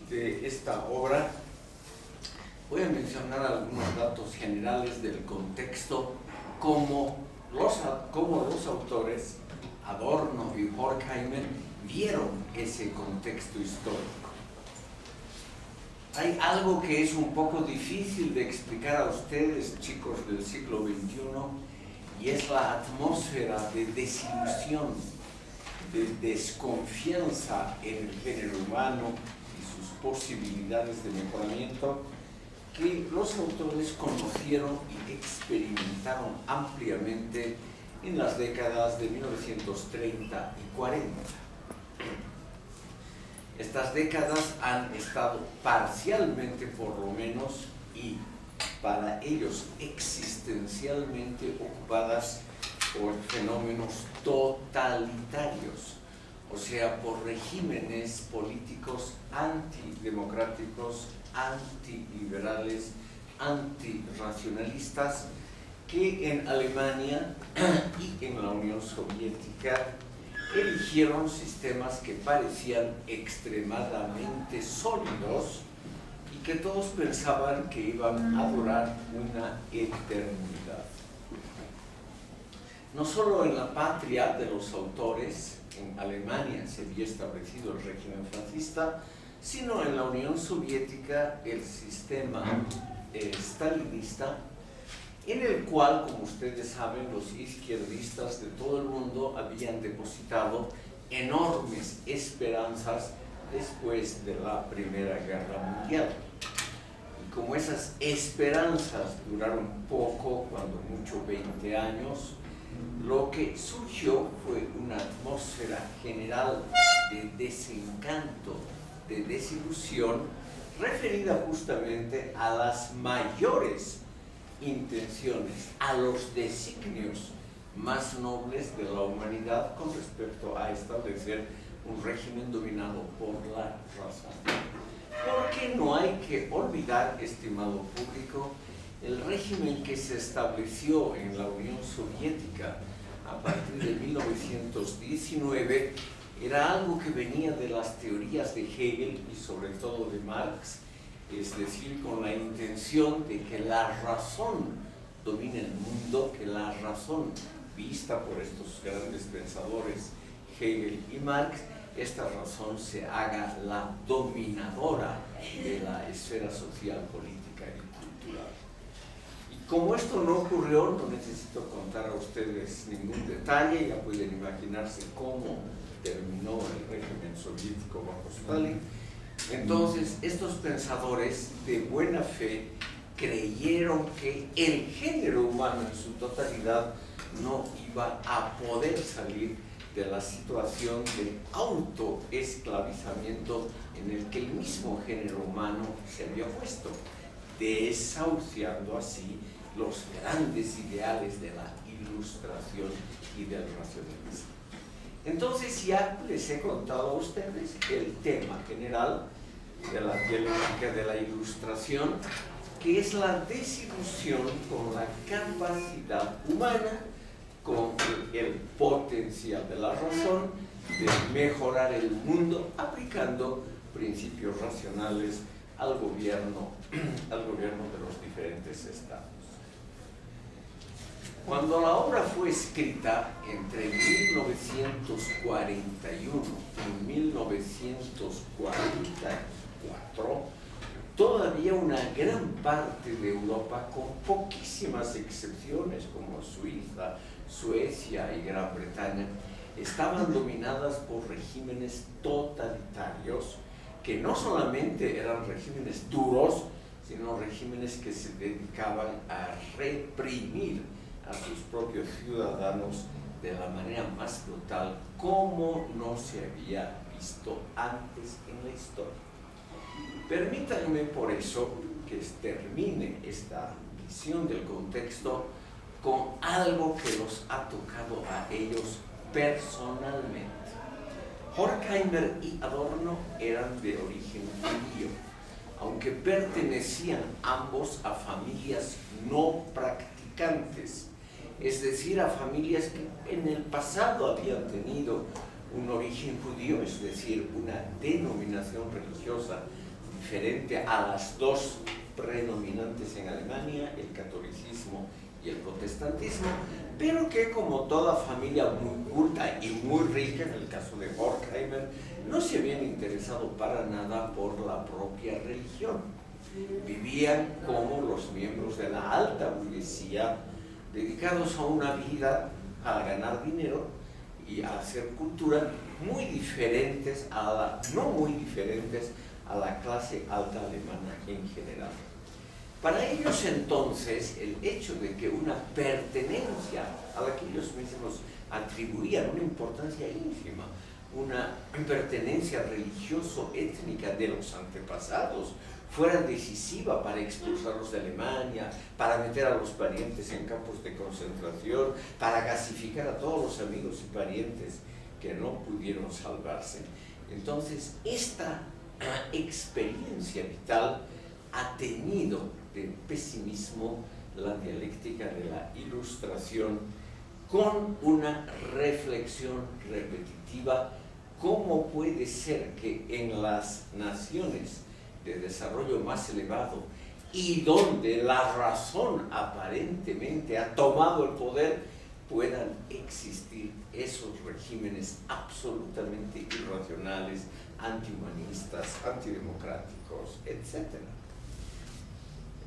de esta obra, voy a mencionar algunos datos generales del contexto, cómo los autores, Adorno y Horkheimer, vieron ese contexto histórico. Hay algo que es un poco difícil de explicar a ustedes, chicos del siglo XXI, y es la atmósfera de desilusión, de desconfianza en el género humano y sus posibilidades de mejoramiento que los autores conocieron y experimentaron ampliamente en las décadas de 1930 y 40. Estas décadas han estado parcialmente, por lo menos, y para ellos existencialmente ocupadas por fenómenos totalitarios, o sea, por regímenes políticos antidemocráticos, antiliberales, antirracionalistas, que en Alemania y en la Unión Soviética eligieron sistemas que parecían extremadamente sólidos y que todos pensaban que iban a durar una eternidad. No solo en la patria de los autores, en Alemania se había establecido el régimen fascista, sino en la Unión Soviética el sistema stalinista, en el cual, como ustedes saben, los izquierdistas de todo el mundo habían depositado enormes esperanzas después de la Primera Guerra Mundial. Y como esas esperanzas duraron poco, cuando mucho 20 años, lo que surgió fue una atmósfera general de desencanto, de desilusión, referida justamente a las mayores intenciones, a los designios más nobles de la humanidad con respecto a establecer un régimen dominado por la razón. Porque no hay que olvidar, estimado público, el régimen que se estableció en la Unión Soviética a partir de 1919 era algo que venía de las teorías de Hegel y sobre todo de Marx, es decir, con la intención de que la razón domine el mundo, que la razón vista por estos grandes pensadores Hegel y Marx, esta razón se haga la dominadora de la esfera social, política y cultural. Y como esto no ocurrió, no necesito contar a ustedes ningún detalle, ya pueden imaginarse cómo terminó el régimen soviético bajo Stalin. Entonces, estos pensadores de buena fe creyeron que el género humano en su totalidad no iba a poder salir de la situación de autoesclavizamiento en el que el mismo género humano se había puesto, desahuciando así los grandes ideales de la ilustración y del racionalismo. Entonces ya les he contado a ustedes el tema general de la dialéctica de la ilustración, que es la desilusión con la capacidad humana, con el potencial de la razón de mejorar el mundo aplicando principios racionales al gobierno de los diferentes estados. Cuando la obra fue escrita entre 1941 y 1944, todavía una gran parte de Europa, con poquísimas excepciones como Suiza, Suecia y Gran Bretaña, estaban dominadas por regímenes totalitarios que no solamente eran regímenes duros, sino regímenes que se dedicaban a reprimir a sus propios ciudadanos de la manera más brutal como no se había visto antes en la historia. Permítanme por eso que termine esta visión del contexto con algo que los ha tocado a ellos personalmente. Horkheimer y Adorno eran de origen judío, aunque pertenecían ambos a familias no practicantes, es decir, a familias que en el pasado habían tenido un origen judío, es decir, una denominación religiosa diferente a las dos predominantes en Alemania, el catolicismo y el protestantismo, pero que como toda familia muy culta y muy rica, en el caso de Horkheimer, no se habían interesado para nada por la propia religión. Vivían como los miembros de la alta burguesía, dedicados a una vida a ganar dinero y a hacer cultura muy diferentes no muy diferentes a la clase alta alemana en general. Para ellos entonces, el hecho de que una pertenencia a la que ellos mismos atribuían una importancia ínfima, una pertenencia religioso-étnica de los antepasados, fuera decisiva para expulsarlos de Alemania, para meter a los parientes en campos de concentración, para gasificar a todos los amigos y parientes que no pudieron salvarse. Entonces, esta experiencia vital ha tenido de pesimismo la dialéctica de la Ilustración con una reflexión repetitiva: ¿cómo puede ser que en las naciones de desarrollo más elevado y donde la razón aparentemente ha tomado el poder puedan existir esos regímenes absolutamente irracionales, antihumanistas, antidemocráticos, etc.?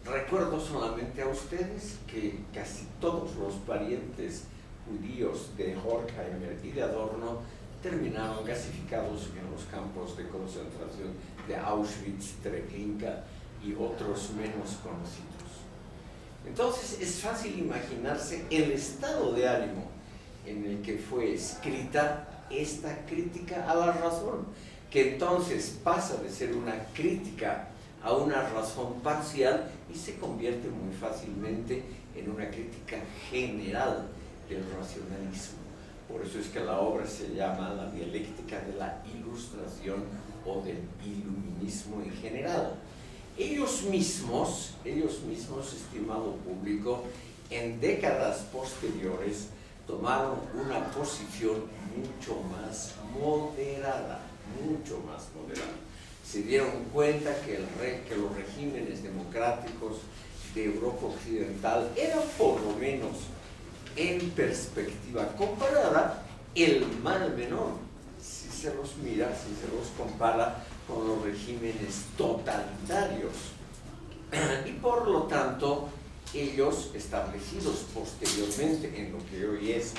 Recuerdo solamente a ustedes que casi todos los parientes judíos de Horkheimer y de Adorno terminaron gasificados en los campos de concentración de Auschwitz, Treblinka y otros menos conocidos. Entonces es fácil imaginarse el estado de ánimo en el que fue escrita esta crítica a la razón, que entonces pasa de ser una crítica a una razón parcial y se convierte muy fácilmente en una crítica general del racionalismo. Por eso es que la obra se llama La dialéctica de la Ilustración o del iluminismo en general. Ellos mismos, estimado público, en décadas posteriores tomaron una posición mucho más moderada. Se dieron cuenta que los regímenes democráticos de Europa Occidental eran, por lo menos en perspectiva comparada, el mal menor, si se los mira, si se los compara con los regímenes totalitarios. Y por lo tanto, ellos, establecidos posteriormente en lo que hoy es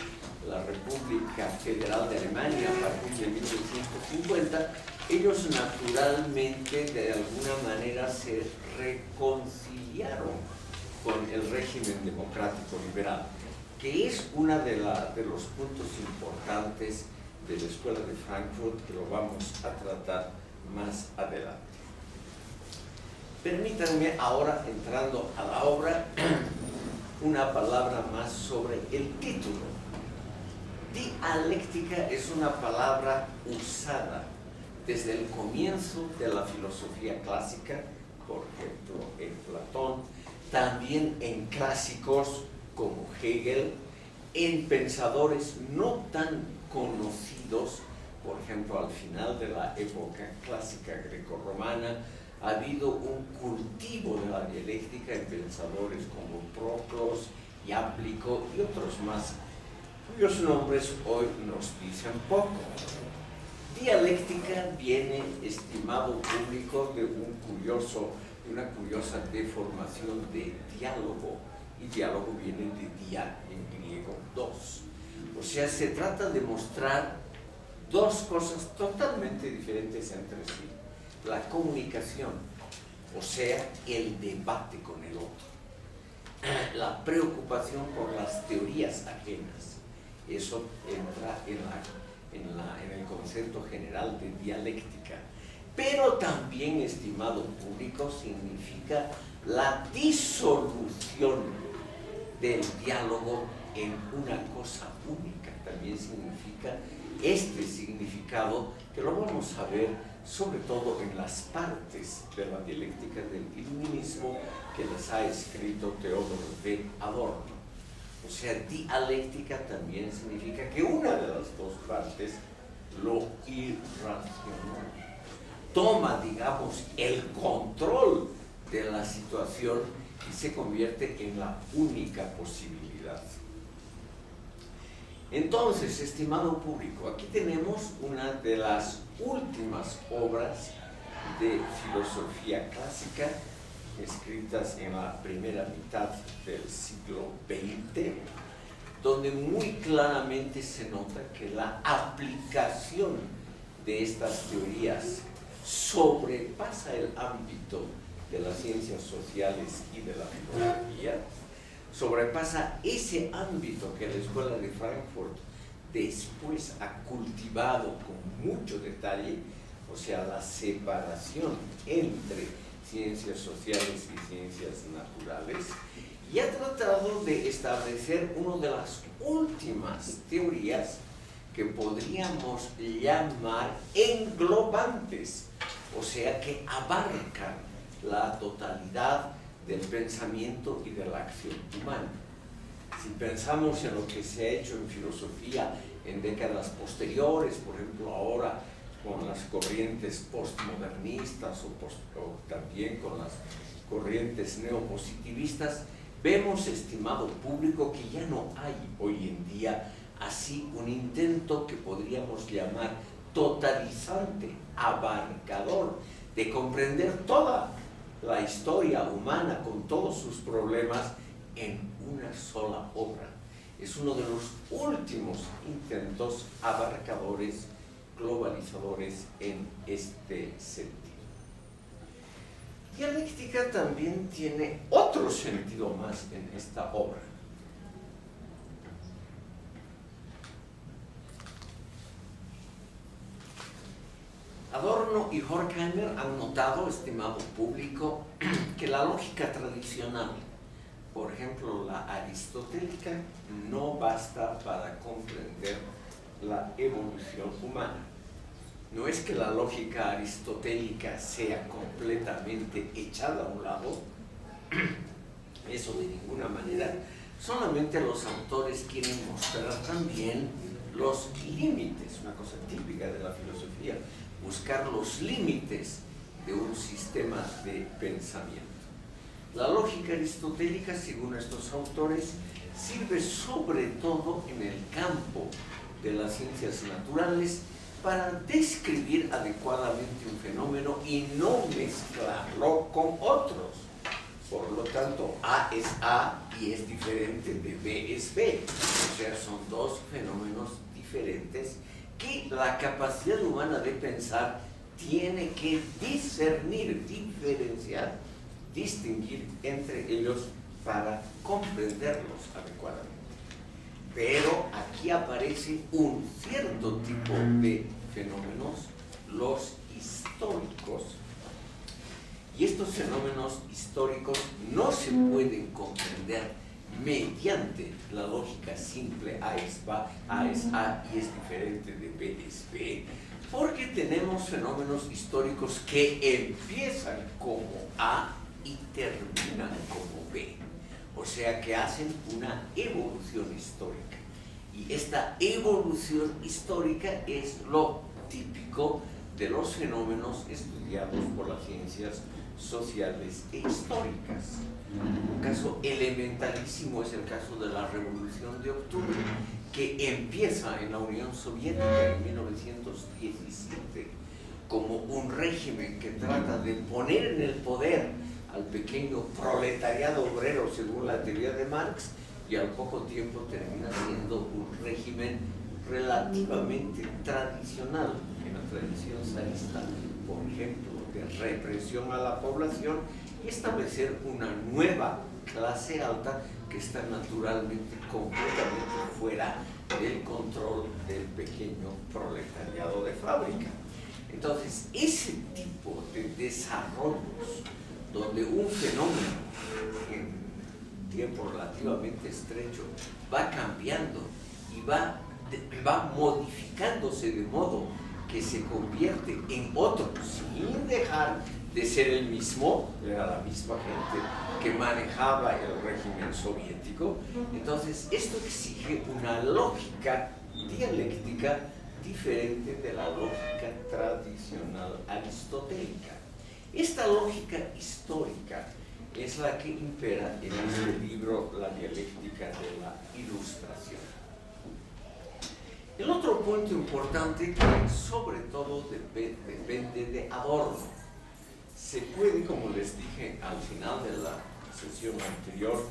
la República Federal de Alemania a partir de 1950, ellos naturalmente de alguna manera se reconciliaron con el régimen democrático liberal, que es uno de los puntos importantes de la Escuela de Frankfurt, que lo vamos a tratar más adelante. Permítanme ahora, entrando a la obra, una palabra más sobre el título. Dialéctica es una palabra usada desde el comienzo de la filosofía clásica, por ejemplo en Platón, también en clásicos como Hegel, en pensadores no tan conocidos, por ejemplo al final de la época clásica grecorromana, ha habido un cultivo de la dialéctica en pensadores como Proclos, Iáplico y otros más, cuyos nombres hoy nos dicen poco. Dialéctica viene, estimado público, de una curiosa deformación de diálogo, y diálogo viene de dia, en griego, dos. O sea, se trata de mostrar dos cosas totalmente diferentes entre sí: la comunicación, o sea, el debate con el otro, la preocupación por las teorías ajenas. Eso entra en el concepto general de dialéctica. Pero también, estimado público, significa la disolución del diálogo en una cosa única. También significa este significado que lo vamos a ver sobre todo en las partes de la dialéctica del iluminismo que les ha escrito Teodoro de Adorno. O sea, dialéctica también significa que una de las dos partes, lo irracional, toma, digamos, el control de la situación y se convierte en la única posibilidad. Entonces, estimado público, aquí tenemos una de las últimas obras de filosofía clásica escritas en la primera mitad del siglo XX, donde muy claramente se nota que la aplicación de estas teorías sobrepasa el ámbito de las ciencias sociales y de la filosofía, sobrepasa ese ámbito que la Escuela de Frankfurt después ha cultivado con mucho detalle, o sea, la separación entre ciencias sociales y ciencias naturales, y ha tratado de establecer una de las últimas teorías que podríamos llamar englobantes, o sea, que abarcan la totalidad del pensamiento y de la acción humana. Si pensamos en lo que se ha hecho en filosofía en décadas posteriores, por ejemplo ahora con las corrientes postmodernistas o también con las corrientes neopositivistas, vemos, estimado público, que ya no hay hoy en día así un intento que podríamos llamar totalizante, abarcador, de comprender toda la historia humana con todos sus problemas en una sola obra. Es uno de los últimos intentos abarcadores, globalizadores en este sentido. Dialéctica también tiene otro sentido más en esta obra. Adorno y Horkheimer han notado, estimado público, que la lógica tradicional, por ejemplo la aristotélica, no basta para comprender la evolución humana. No es que la lógica aristotélica sea completamente echada a un lado, eso de ninguna manera. Solamente los autores quieren mostrar también los límites, una cosa típica de la filosofía, buscar los límites de un sistema de pensamiento. La lógica aristotélica, según estos autores, sirve sobre todo en el campo de las ciencias naturales para describir adecuadamente un fenómeno y no mezclarlo con otros. Por lo tanto, A es A y es diferente de B es B. O sea, son dos fenómenos diferentes que la capacidad humana de pensar tiene que discernir, diferenciar, distinguir entre ellos para comprenderlos adecuadamente. Pero aquí aparece un cierto tipo de fenómenos, los históricos, y estos fenómenos históricos no se pueden comprender mediante la lógica simple A es A y es diferente de B es B, porque tenemos fenómenos históricos que empiezan como A y terminan como B, o sea que hacen una evolución histórica, y esta evolución histórica es lo típico de los fenómenos estudiados por las ciencias sociales e históricas. Un caso elementalísimo es el caso de la Revolución de Octubre, que empieza en la Unión Soviética en 1917 como un régimen que trata de poner en el poder al pequeño proletariado obrero según la teoría de Marx, y al poco tiempo termina siendo un régimen relativamente tradicional en la tradición zarista, por ejemplo, de represión a la población y establecer una nueva clase alta que está naturalmente completamente fuera del control del pequeño proletariado de fábrica. Entonces, ese tipo de desarrollos donde un fenómeno en tiempo relativamente estrecho va cambiando y va modificándose de modo que se convierte en otro sin dejar de ser el mismo, era la misma gente que manejaba el régimen soviético. Entonces esto exige una lógica dialéctica diferente de la lógica tradicional aristotélica. Esta lógica histórica es la que impera en este libro, La dialéctica de la ilustración. El otro punto importante, que sobre todo depende de Adorno, se puede, como les dije al final de la sesión anterior,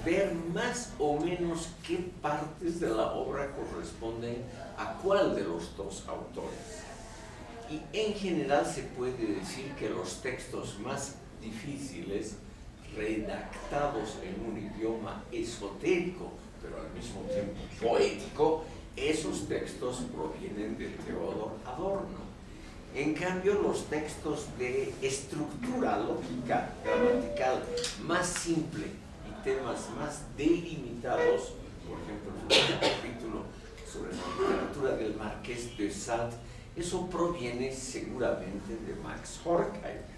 ver más o menos qué partes de la obra corresponden a cuál de los dos autores. Y en general se puede decir que los textos más difíciles, redactados en un idioma esotérico, pero al mismo tiempo poético, esos textos provienen de Theodor Adorno. En cambio, los textos de estructura lógica, gramatical, más simple y temas más delimitados, por ejemplo, el capítulo sobre la literatura del Marqués de Sade, eso proviene seguramente de Max Horkheimer.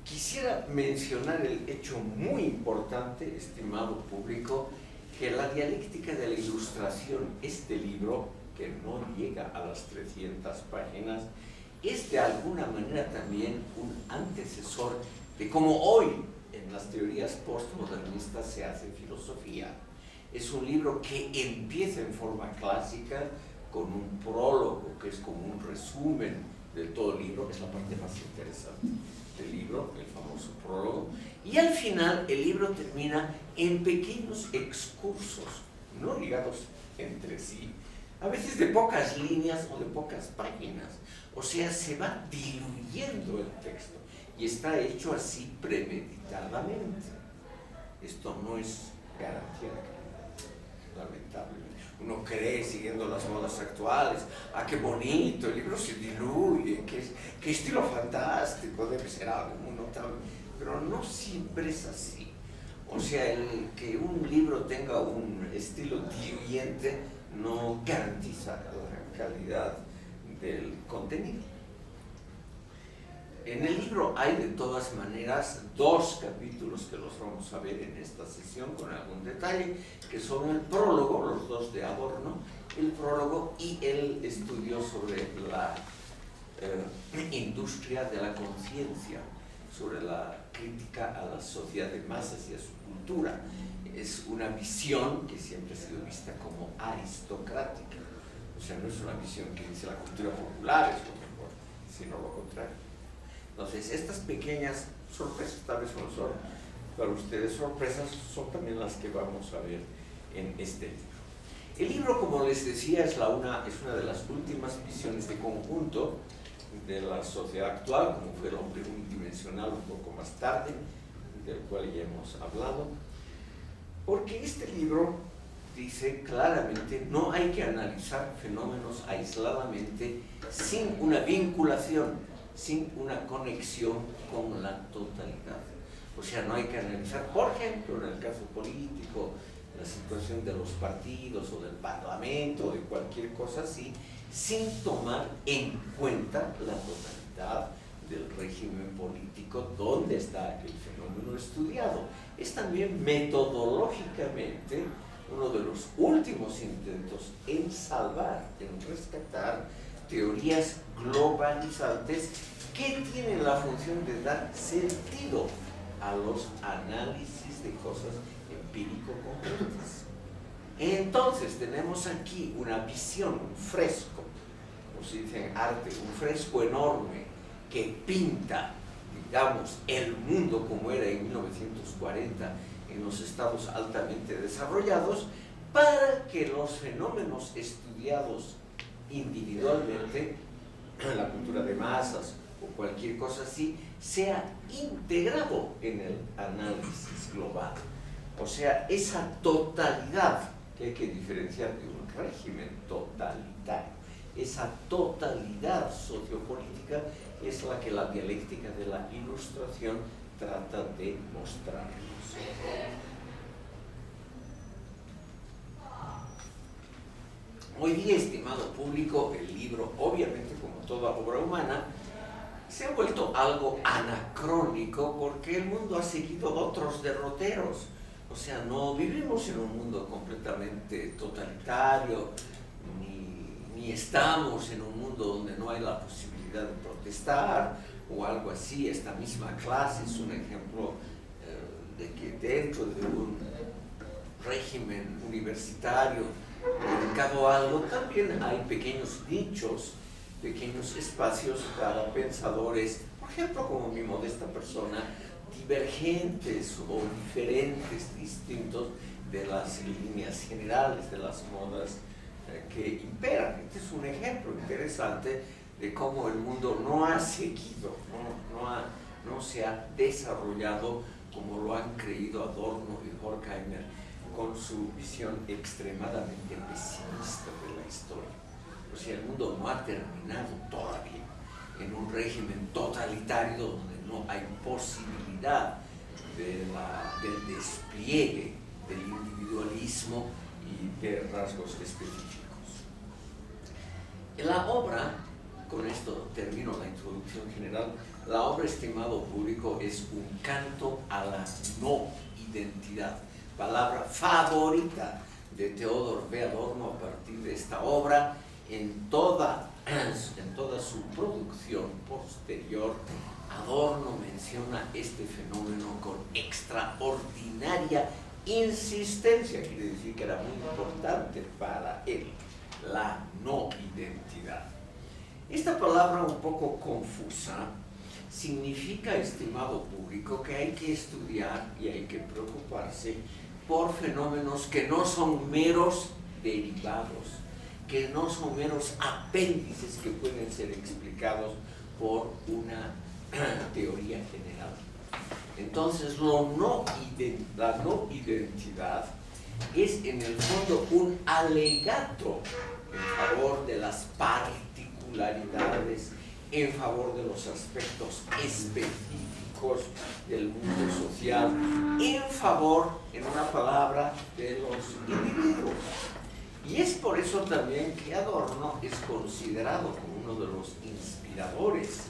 Quisiera mencionar el hecho muy importante, estimado público, que La dialéctica de la ilustración, este libro, que no llega a las 300 páginas, es de alguna manera también un antecesor de cómo hoy en las teorías postmodernistas se hace filosofía. Es un libro que empieza en forma clásica con un prólogo, que es como un resumen de todo el libro, es la parte más interesante del libro, el famoso prólogo, y al final el libro termina en pequeños excursos, no ligados entre sí, a veces de pocas líneas o de pocas páginas, o sea, se va diluyendo el texto, y está hecho así premeditadamente. Esto no es garantía de calidad, lamentablemente. Uno cree, siguiendo las modas actuales, qué bonito, el libro se diluye, qué estilo fantástico, debe ser algo muy notable, pero no siempre es así. O sea, el que un libro tenga un estilo diluyente no garantiza la calidad del contenido. En el libro hay de todas maneras 2 capítulos que los vamos a ver en esta sesión con algún detalle, que son el prólogo, los 2 de Adorno, el prólogo y el estudio sobre la industria de la conciencia, sobre la crítica a la sociedad de masas y a su cultura. Es una visión que siempre ha sido vista como aristocrática, o sea, no es una visión que dice la cultura popular es lo mejor, sino lo contrario. Entonces, estas pequeñas sorpresas, tal vez no son para ustedes sorpresas, son también las que vamos a ver en este libro. El libro, como les decía, es una de las últimas visiones de conjunto de la sociedad actual, como fue el hombre unidimensional un poco más tarde, del cual ya hemos hablado, porque este libro dice claramente no hay que analizar fenómenos aisladamente sin una vinculación, sin una conexión con la totalidad. O sea, no hay que analizar, por ejemplo, en el caso político, la situación de los partidos o del parlamento o de cualquier cosa así, sin tomar en cuenta la totalidad del régimen político donde está el fenómeno estudiado. Es también metodológicamente uno de los últimos intentos en salvar, en rescatar teorías globalizantes que tienen la función de dar sentido a los análisis de cosas empírico-concretas. Entonces tenemos aquí una visión, un fresco, como se dice en arte, un fresco enorme que pinta, digamos, el mundo como era en 1940 en los estados altamente desarrollados, para que los fenómenos estudiados individualmente, la cultura de masas o cualquier cosa así, sea integrado en el análisis global. O sea, esa totalidad que hay que diferenciar de un régimen totalitario, esa totalidad sociopolítica es la que la dialéctica de la ilustración trata de mostrarnos. Hoy día, estimado público, el libro, obviamente como toda obra humana, se ha vuelto algo anacrónico porque el mundo ha seguido otros derroteros. O sea, no vivimos en un mundo completamente totalitario, ni ni estamos en un mundo donde no hay la posibilidad de protestar o algo así. Esta misma clase es un ejemplo de que dentro de un régimen universitario dedicado a algo también hay pequeños nichos, pequeños espacios para pensadores, por ejemplo, como mi modesta persona, divergentes o diferentes, distintos de las líneas generales, de las modas que imperan. Este es un ejemplo interesante de cómo el mundo no ha seguido, no se ha desarrollado como lo han creído Adorno y Horkheimer con su visión extremadamente pesimista de la historia. O sea, el mundo no ha terminado todavía en un régimen totalitario donde no hay posibilidad del despliegue del individualismo y de rasgos específicos. En la obra, con esto termino la introducción general, la obra, estimado público, es un canto a la no identidad, palabra favorita de Theodor W. Adorno a partir de esta obra. En toda su producción posterior, Adorno menciona este fenómeno con extraordinaria insistencia, quiere decir que era muy importante para él, la no identidad. Esta palabra un poco confusa significa, estimado público, que hay que estudiar y hay que preocuparse por fenómenos que no son meros derivados, que no son meros apéndices que pueden ser explicados por una teoría general. Entonces, la no identidad es en el fondo un alegato en favor de las particularidades, en favor de los aspectos específicos del mundo social, en favor, en una palabra, de los individuos. Y es por eso también que Adorno es considerado como uno de los inspiradores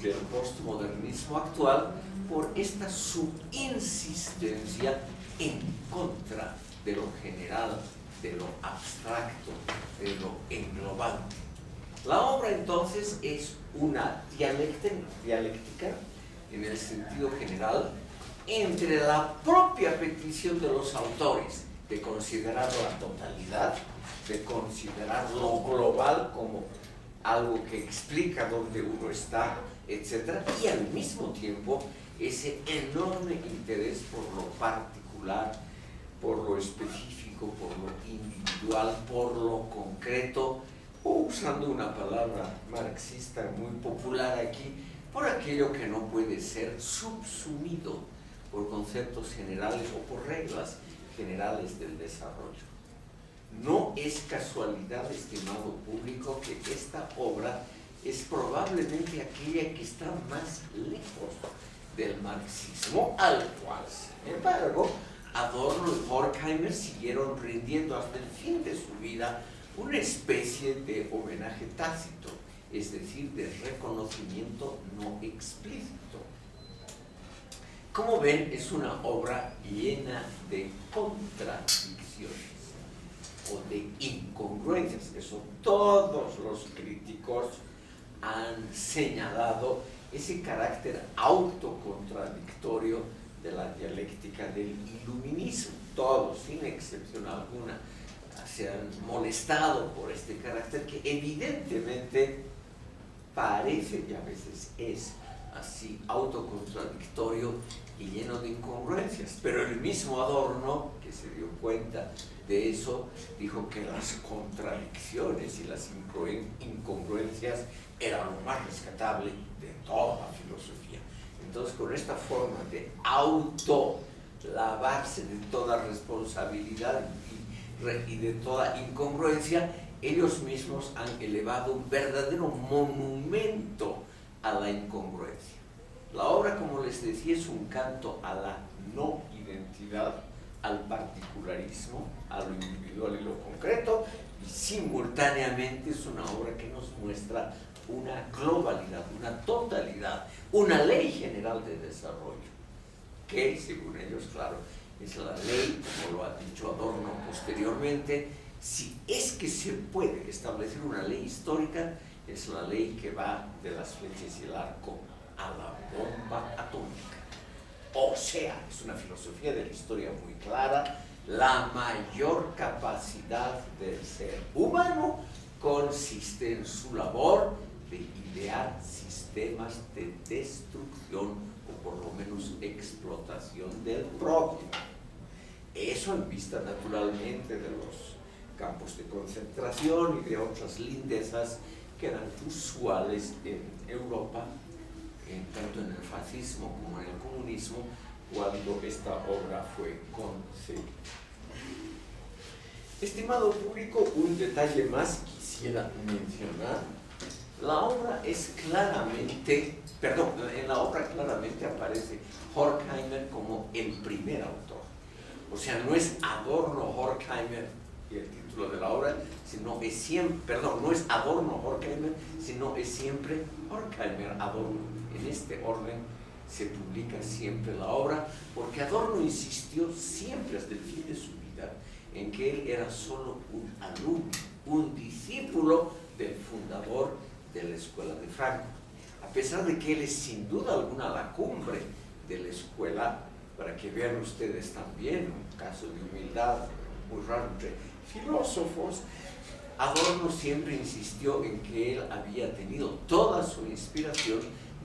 del postmodernismo actual por esta subinsistencia en contra de lo general, de lo abstracto, de lo englobante. La obra entonces es una dialéctica en el sentido general entre la propia petición de los autores de considerar la totalidad, de considerar lo global como algo que explica dónde uno está, etc. Y al mismo tiempo ese enorme interés por lo particular, por lo específico, por lo individual, por lo concreto, o usando una palabra marxista muy popular aquí, por aquello que no puede ser subsumido por conceptos generales o por reglas generales del desarrollo. No es casualidad, estimado público, que esta obra es probablemente aquella que está más lejos del marxismo, al cual, sin embargo, Adorno y Horkheimer siguieron rindiendo hasta el fin de su vida una especie de homenaje tácito, es decir, de reconocimiento no explícito. Como ven, es una obra llena de contradicciones o de incongruencias. Eso todos los críticos han señalado ese carácter autocontradictorio de la dialéctica del iluminismo. Todos, sin excepción alguna, se han molestado por este carácter que evidentemente parece y a veces es así autocontradictorio y lleno de incongruencias, pero el mismo Adorno, que se dio cuenta de eso, dijo que las contradicciones y las incongruencias eran lo más rescatable de toda la filosofía. Entonces, con esta forma de autolavarse de toda responsabilidad y de toda incongruencia, ellos mismos han elevado un verdadero monumento a la incongruencia. La obra, como les decía, es un canto a la no identidad, al particularismo, a lo individual y lo concreto, y simultáneamente es una obra que nos muestra una globalidad, una totalidad, una ley general de desarrollo, que según ellos, claro, es la ley, como lo ha dicho Adorno posteriormente, Si es que se puede establecer una ley histórica, es la ley que va de las flechas y el arco a la bomba atómica. O sea, es una filosofía de la historia muy clara, la mayor capacidad del ser humano consiste en su labor de idear sistemas de destrucción o por lo menos explotación del prójimo. Eso en vista naturalmente de los campos de concentración y de otras lindezas que eran usuales en Europa, tanto en el fascismo como en el comunismo, cuando esta obra fue concebida. Estimado público, un detalle más quisiera mencionar. La obra es claramente, en la obra claramente aparece Horkheimer como el primer autor. O sea, no es Adorno Horkheimer y el título de la obra, sino es siempre, no es Adorno Horkheimer, sino es siempre Horkheimer Adorno. En este orden se publica siempre la obra, porque Adorno insistió siempre hasta el fin de su vida en que él era solo un alumno, un discípulo del fundador de la Escuela de Frankfurt. A pesar de que él es sin duda alguna la cumbre de la escuela, para que vean ustedes también un caso de humildad muy raro entre filósofos, Adorno siempre insistió en que él había tenido toda su inspiración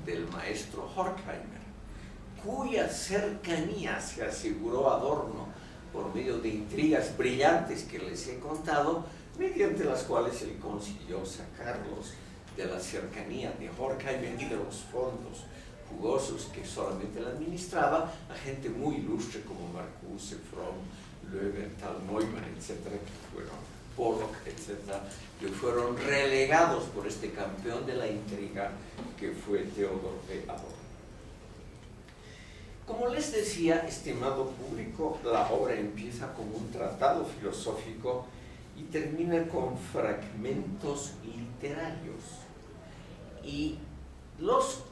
del maestro Horkheimer, cuya cercanía se aseguró Adorno por medio de intrigas brillantes que les he contado, mediante las cuales él consiguió sacarlos de la cercanía de Horkheimer y de los fondos jugosos que solamente él administraba a gente muy ilustre como Marcuse, Fromm, Löwenthal, Neumann, etcétera, que fueron Pollock, etcétera, que fueron relegados por este campeón de la intriga que fue Theodor de Adorno. Como les decía, estimado público, la obra empieza como un tratado filosófico y termina con fragmentos literarios. Y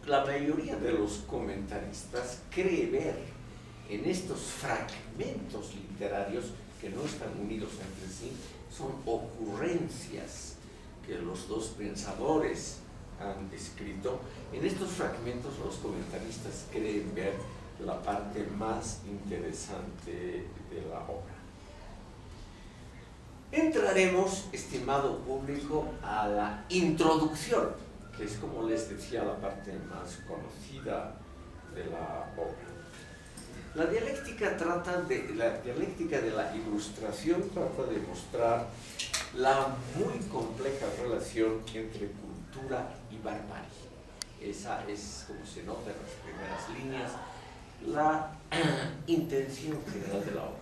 la mayoría de los comentaristas cree ver en estos fragmentos literarios, que no están unidos entre sí, son ocurrencias que los dos pensadores han escrito. En estos fragmentos los comentaristas creen ver la parte más interesante de la obra. Entraremos, estimado público, a la introducción, que es, como les decía, la parte más conocida de la obra. La dialéctica de la ilustración trata de mostrar la muy compleja relación entre cultura y barbarie. Esa es, como se nota en las primeras líneas, la intención general de la obra.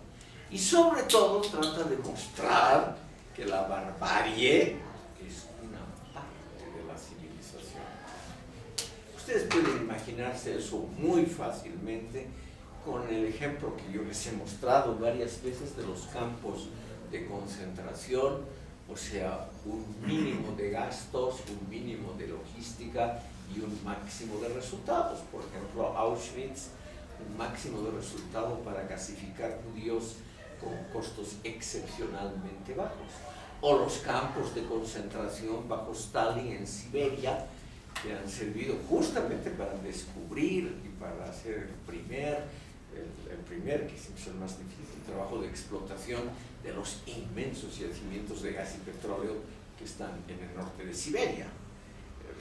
Y sobre todo trata de mostrar que la barbarie es una parte de la civilización. Ustedes pueden imaginarse eso muy fácilmente con el ejemplo que yo les he mostrado varias veces de los campos de concentración, o sea, un mínimo de gastos, un mínimo de logística y un máximo de resultados. Por ejemplo, Auschwitz, un máximo de resultado para gasificar judíos con costos excepcionalmente bajos. O los campos de concentración bajo Stalin en Siberia, que han servido justamente para descubrir y para hacer el primer, que siempre es el más difícil, trabajo de explotación de los inmensos yacimientos de gas y petróleo que están en el norte de Siberia.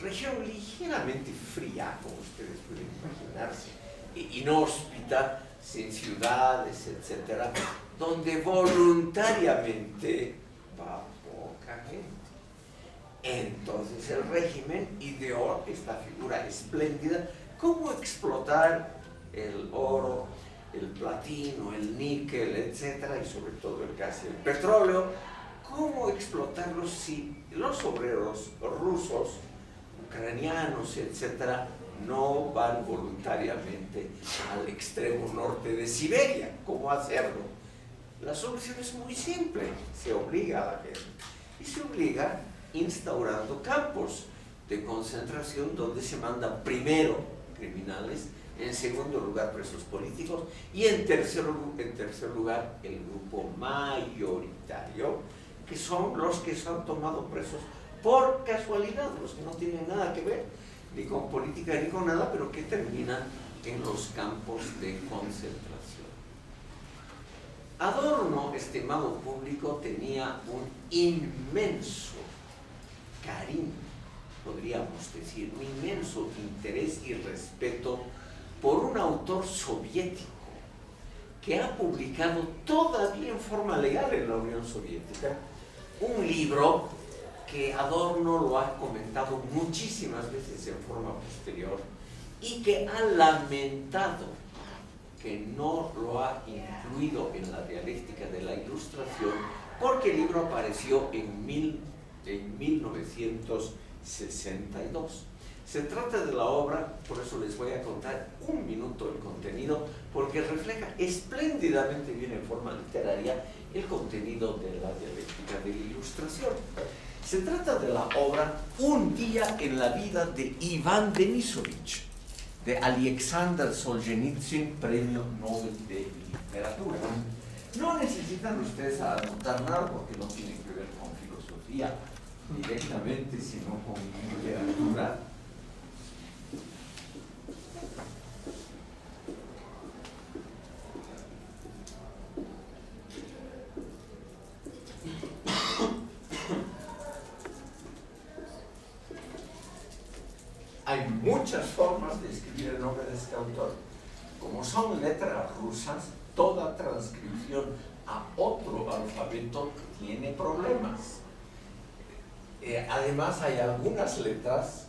Región ligeramente fría, como ustedes pueden imaginarse, inhóspita, sin ciudades, etcétera, donde voluntariamente va poca gente. Entonces el régimen ideó esta figura espléndida, cómo explotar el oro, el platino, el níquel, etcétera, y sobre todo el gas y el petróleo, cómo explotarlos si los obreros rusos, ucranianos, etcétera, no van voluntariamente al extremo norte de Siberia. ¿Cómo hacerlo? La solución es muy simple, se obliga a la gente, y se obliga instaurando campos de concentración donde se mandan primero criminales, en segundo lugar presos políticos y en tercer lugar el grupo mayoritario que son los que se han tomado presos por casualidad, los que no tienen nada que ver ni con política ni con nada, pero que terminan en los campos de concentración. Adorno, estimado público, tenía un inmenso cariño, podríamos decir, un inmenso interés y respeto por un autor soviético que ha publicado todavía en forma legal en la Unión Soviética un libro que Adorno lo ha comentado muchísimas veces en forma posterior y que ha lamentado que no lo ha incluido en la dialéctica de la Ilustración, porque el libro apareció en 1962. Se trata de la obra, por eso les voy a contar un minuto el contenido, porque refleja espléndidamente bien en forma literaria el contenido de la dialéctica de la Ilustración. Se trata de la obra Un día en la vida de Iván Denisovich, de Alexander Solzhenitsyn, Premio Nobel de Literatura. No necesitan ustedes anotar nada porque no tiene que ver con filosofía directamente, sino con literatura. Hay muchas formas de escribir el nombre de este autor. Como son letras rusas, toda transcripción a otro alfabeto tiene problemas. Además, hay algunas letras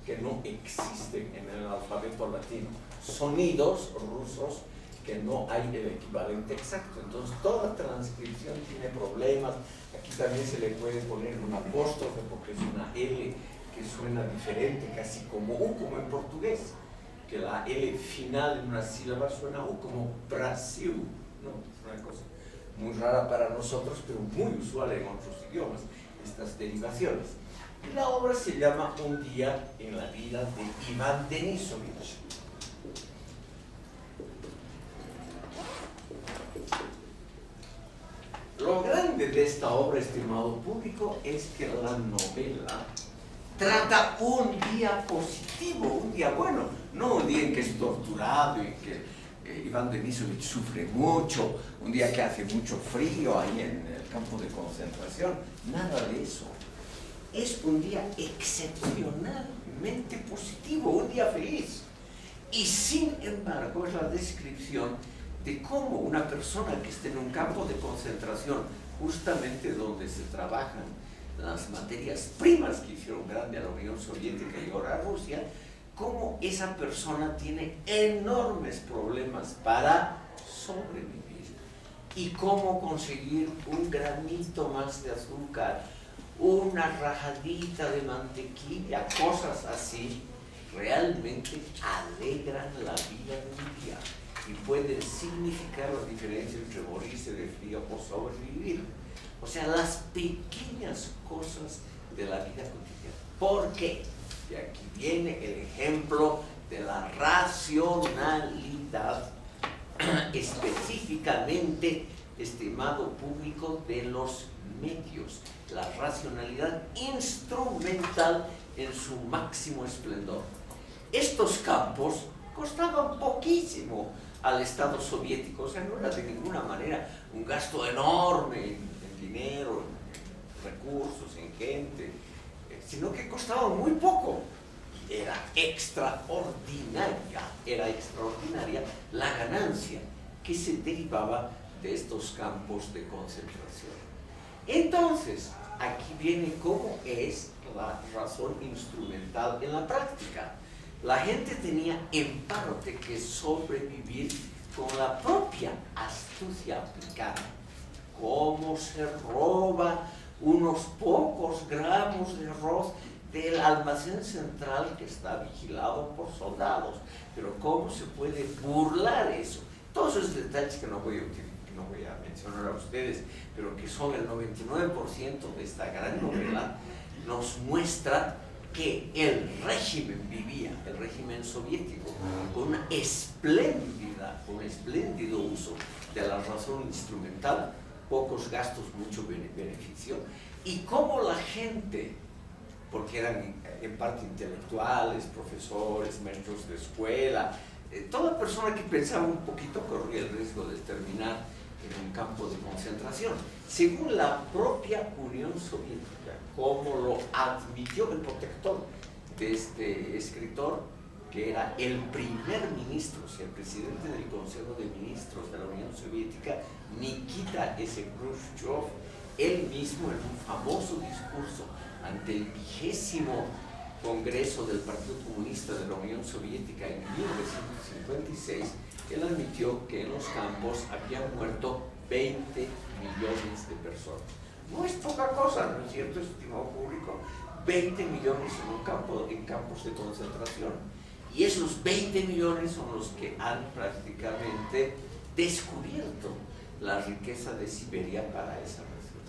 que no existen en el alfabeto latino, sonidos rusos que no hay el equivalente exacto. Entonces, toda transcripción tiene problemas. Aquí también se le puede poner un apóstrofe porque es una L que suena diferente, casi como U, como en portugués, que la L final en una sílaba suena U, como Brasil, ¿no? Es una cosa muy rara para nosotros, pero muy usual en otros idiomas, estas derivaciones. Y la obra se llama Un día en la vida de Iván Denisovich. Lo grande de esta obra, estimado público, es que la novela trata un día positivo, un día bueno, no un día en que es torturado y que Iván Denisovich sufre mucho, un día que hace mucho frío ahí en el campo de concentración, nada de eso. Es un día excepcionalmente positivo, un día feliz. Y sin embargo es la descripción de cómo una persona que esté en un campo de concentración, justamente donde se trabajan las materias primas que hicieron grande a la Unión Soviética y ahora a Rusia, cómo esa persona tiene enormes problemas para sobrevivir y cómo conseguir un granito más de azúcar, una rajadita de mantequilla, cosas así, realmente alegran la vida de un día y pueden significar la diferencia entre morirse de frío o sobrevivir. O sea, las pequeñas cosas de la vida cotidiana. ¿Por qué? Y aquí viene el ejemplo de la racionalidad, específicamente, estimado público, de los medios. La racionalidad instrumental en su máximo esplendor. Estos campos costaban poquísimo al Estado soviético, o sea, no era de ninguna manera un gasto enorme en dinero, en recursos, en gente, sino que costaban muy poco. Era extraordinaria la ganancia que se derivaba de estos campos de concentración. Entonces, aquí viene cómo es la razón instrumental en la práctica. La gente tenía en parte que sobrevivir con la propia astucia aplicada. Cómo se roba unos pocos gramos de arroz del almacén central que está vigilado por soldados. Pero cómo se puede burlar eso. Todos esos detalles que no voy a mencionar a ustedes, pero que son el 99% de esta gran novela, nos muestra que el régimen soviético, con un espléndido uso de la razón instrumental, pocos gastos, mucho beneficio, y cómo la gente, porque eran en parte intelectuales, profesores, maestros de escuela, toda persona que pensaba un poquito corría el riesgo de terminar en un campo de concentración. Según la propia Unión Soviética, como lo admitió el protector de este escritor, que era el primer ministro, o sea, el presidente del Consejo de Ministros de la Unión Soviética, Nikita S. Khrushchev, él mismo en un famoso discurso ante el 20º Congreso del Partido Comunista de la Unión Soviética en 1956, él admitió que en los campos habían muerto 20 millones de personas. No es poca cosa, ¿no es cierto, estimado público? 20 millones en campos de concentración. Y esos 20 millones son los que han prácticamente descubierto la riqueza de Siberia para esa región.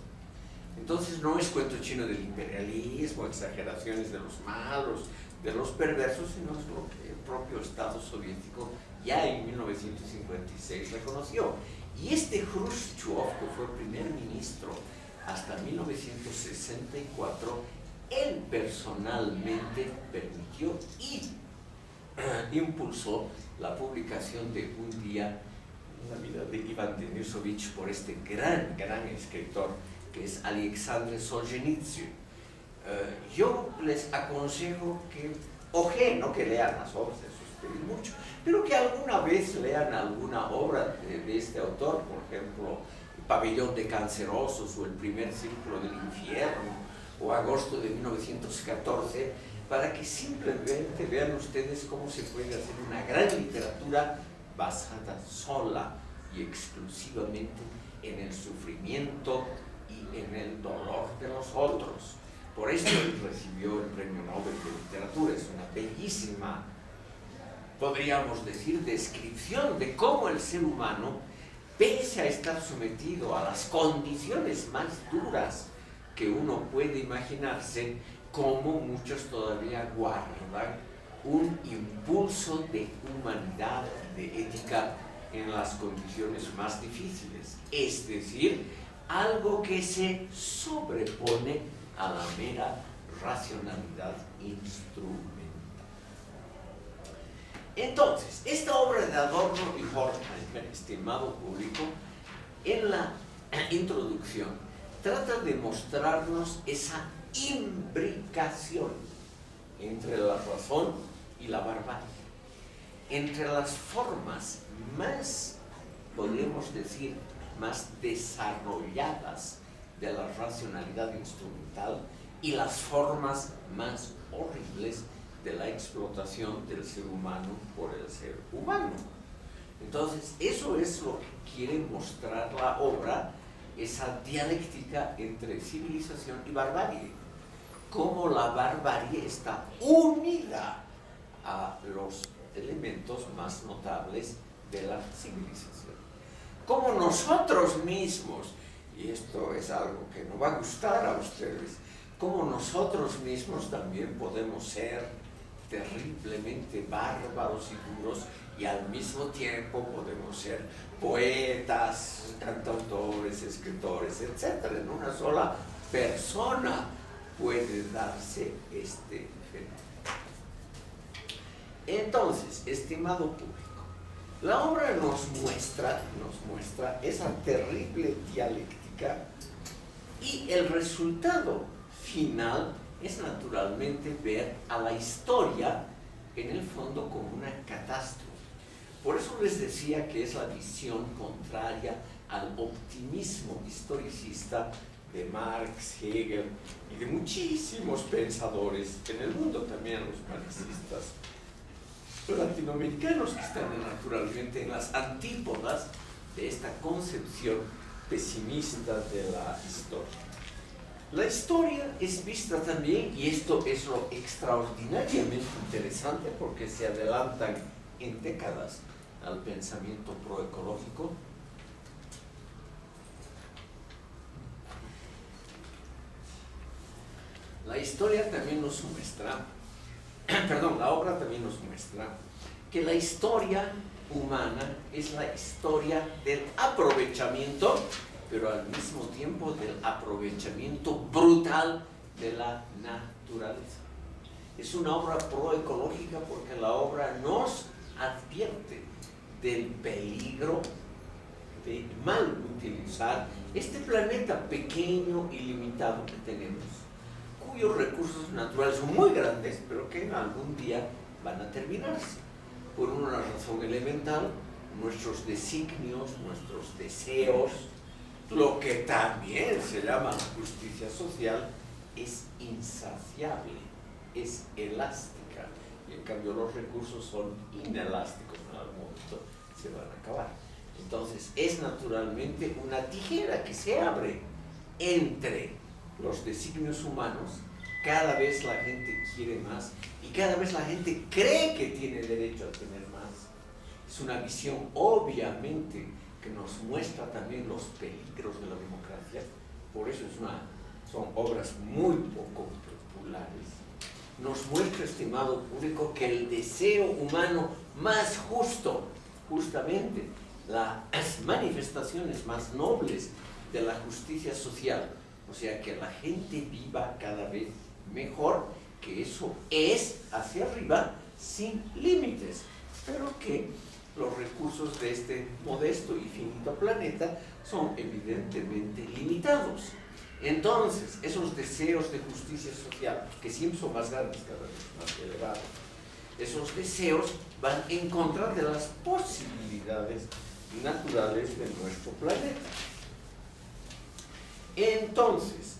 Entonces no es cuento chino del imperialismo, exageraciones de los malos, de los perversos, sino es lo que el propio Estado soviético ya en 1956 reconoció. Y este Khrushchev, que fue primer ministro hasta 1964, él personalmente permitió y impulsó la publicación de Un día en la vida de Iván Denisovich por este gran escritor que es Alexander Solzhenitsyn. Yo les aconsejo que ojeen, no que lean las obras, eso es mucho, pero que alguna vez lean alguna obra de este autor, por ejemplo, El pabellón de cancerosos o El primer círculo del infierno o Agosto de 1914, para que simplemente vean ustedes cómo se puede hacer una gran literatura basada sola y exclusivamente en el sufrimiento y en el dolor de los otros. Por eso él recibió el Premio Nobel de Literatura. Es una bellísima, podríamos decir, descripción de cómo el ser humano, pese a estar sometido a las condiciones más duras que uno puede imaginarse, como muchos todavía guardan un impulso de humanidad y de ética en las condiciones más difíciles, es decir, algo que se sobrepone a la mera racionalidad instrumental. Entonces, esta obra de Adorno y Horkheimer, estimado público, en la introducción trata de mostrarnos esa imbricación entre la razón y la barbarie, entre las formas más, podríamos decir, más desarrolladas de la racionalidad instrumental y las formas más horribles de la explotación del ser humano por el ser humano. Entonces, eso es lo que quiere mostrar la obra, esa dialéctica entre civilización y barbarie, cómo la barbarie está unida a los elementos más notables de la civilización. Como nosotros mismos, y esto es algo que no va a gustar a ustedes, como nosotros mismos también podemos ser terriblemente bárbaros y duros, y al mismo tiempo podemos ser poetas, cantautores, escritores, etc. En una sola persona puede darse este fenómeno. Entonces, estimado público, la obra nos muestra esa terrible dialéctica, y el resultado final es naturalmente ver a la historia en el fondo como una catástrofe. Por eso les decía que es la visión contraria al optimismo historicista de Marx, Hegel y de muchísimos pensadores en el mundo, también los marxistas latinoamericanos, que están naturalmente en las antípodas de esta concepción pesimista de la historia. La historia es vista también, y esto es lo extraordinariamente interesante porque se adelantan en décadas al pensamiento proecológico. La historia también nos muestra, la obra también nos muestra que la historia humana es la historia del aprovechamiento, pero al mismo tiempo del aprovechamiento brutal de la naturaleza. Es una obra proecológica porque la obra nos advierte del peligro de mal utilizar este planeta pequeño y limitado que tenemos, cuyos recursos naturales son muy grandes, pero que en algún día van a terminarse. Por una razón elemental, nuestros designios, nuestros deseos, lo que también se llama justicia social, es insaciable, es elástica, y en cambio los recursos son inelásticos, en algún momento se van a acabar. Entonces es naturalmente una tijera que se abre entre los designios humanos. Cada vez la gente quiere más y cada vez la gente cree que tiene derecho a tener más. Es una visión obviamente que nos muestra también los peligros de la democracia. Por eso son obras muy poco populares. Nos muestra, estimado público, que el deseo humano más justo, justamente las manifestaciones más nobles de la justicia social, o sea, que la gente viva cada vez mejor, que eso es hacia arriba sin límites, pero que los recursos de este modesto y finito planeta son evidentemente limitados. Entonces, esos deseos de justicia social, que siempre son más grandes, cada vez más elevados, esos deseos van en contra de las posibilidades naturales de nuestro planeta. Entonces,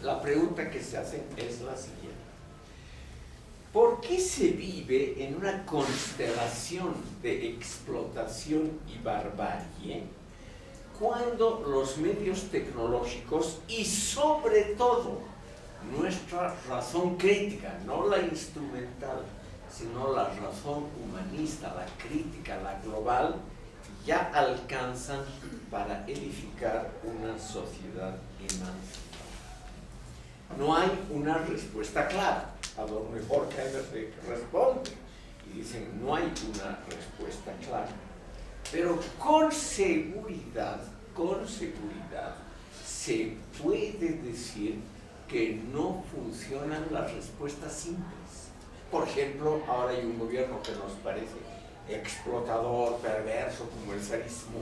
la pregunta que se hace es la siguiente: ¿por qué se vive en una constelación de explotación y barbarie cuando los medios tecnológicos y sobre todo nuestra razón crítica, no la instrumental, sino la razón humanista, la crítica, la global, ya alcanzan para edificar una sociedad emancipada? No hay una respuesta clara. Adorno y Horkheimer responden y dicen: no hay una respuesta clara. Pero con seguridad se puede decir que no funcionan las respuestas simples. Por ejemplo, ahora hay un gobierno que nos parece explotador, perverso, como el zarismo,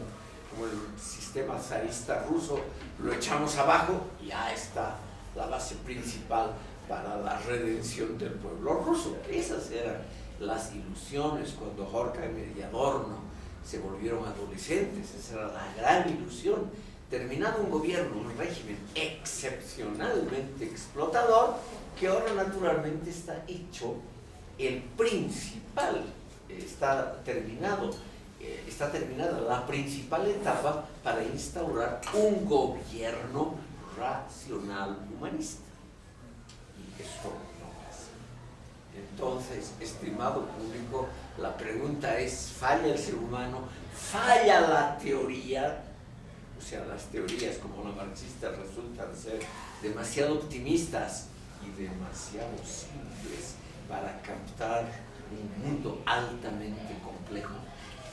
como el sistema zarista ruso. Lo echamos abajo y ya está la base principal para la redención del pueblo ruso. Esas eran las ilusiones cuando Horkheimer y Adorno se volvieron adolescentes. Esa era la gran ilusión. Terminado un gobierno, un régimen excepcionalmente explotador, que ahora naturalmente está hecho el principal, está terminada la principal etapa para instaurar un gobierno racional humanista. Y eso no pasa. Entonces, estimado público, la pregunta es: ¿falla el ser humano? ¿Falla la teoría? O sea, las teorías como la marxista resultan ser demasiado optimistas y demasiado simples para captar un mundo altamente complejo.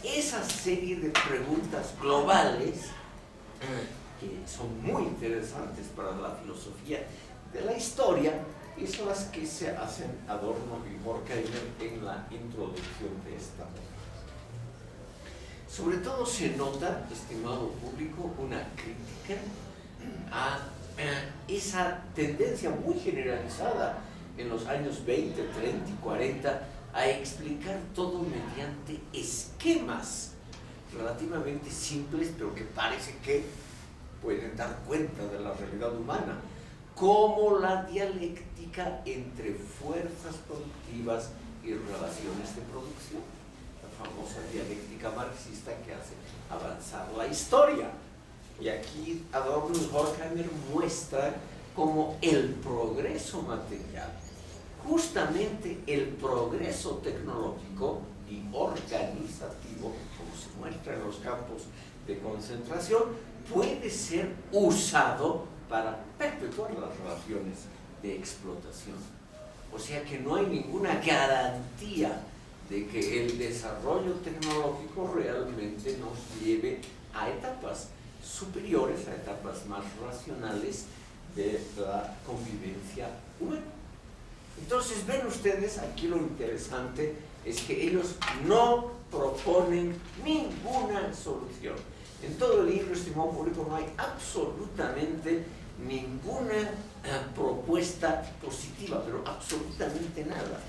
Esa serie de preguntas globales que son muy interesantes para la filosofía de la historia, y son las que se hacen Adorno y Horkheimer en la introducción de esta obra. Sobre todo se nota, estimado público, una crítica a esa tendencia muy generalizada en los años 20, 30 y 40 a explicar todo mediante esquemas relativamente simples, pero que parece que pueden dar cuenta de la realidad humana, como la dialéctica entre fuerzas productivas y relaciones de producción, la famosa dialéctica marxista que hace avanzar la historia. Y aquí Adorno y Horkheimer muestran cómo el progreso material, justamente el progreso tecnológico y organizativo, como se muestra en los campos de concentración, puede ser usado para perpetuar las relaciones de explotación. O sea que no hay ninguna garantía de que el desarrollo tecnológico realmente nos lleve a etapas superiores, a etapas más racionales de la convivencia humana. Entonces, ven ustedes, aquí lo interesante es que ellos no proponen ninguna solución. En todo el libro, estimado público, no hay absolutamente ninguna propuesta positiva, pero absolutamente nada.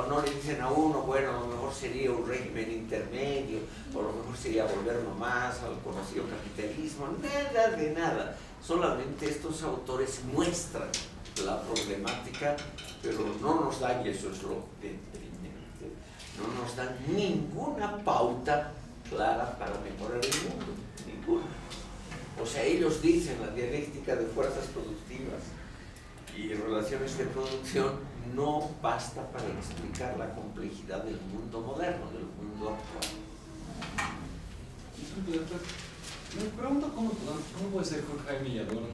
No le dicen a uno, bueno, a lo mejor sería un régimen intermedio, o a lo mejor sería volvernos más al conocido capitalismo, nada de nada. Solamente estos autores muestran la problemática, pero no nos dan, y eso es lo deprimente, no nos dan ninguna pauta clara para mejorar el mundo, ninguna. O sea, ellos dicen la dialéctica de fuerzas productivas y relaciones de producción no basta para explicar la complejidad del mundo moderno, del mundo actual. Me pregunto cómo puede ser Jorge Jaime Lladó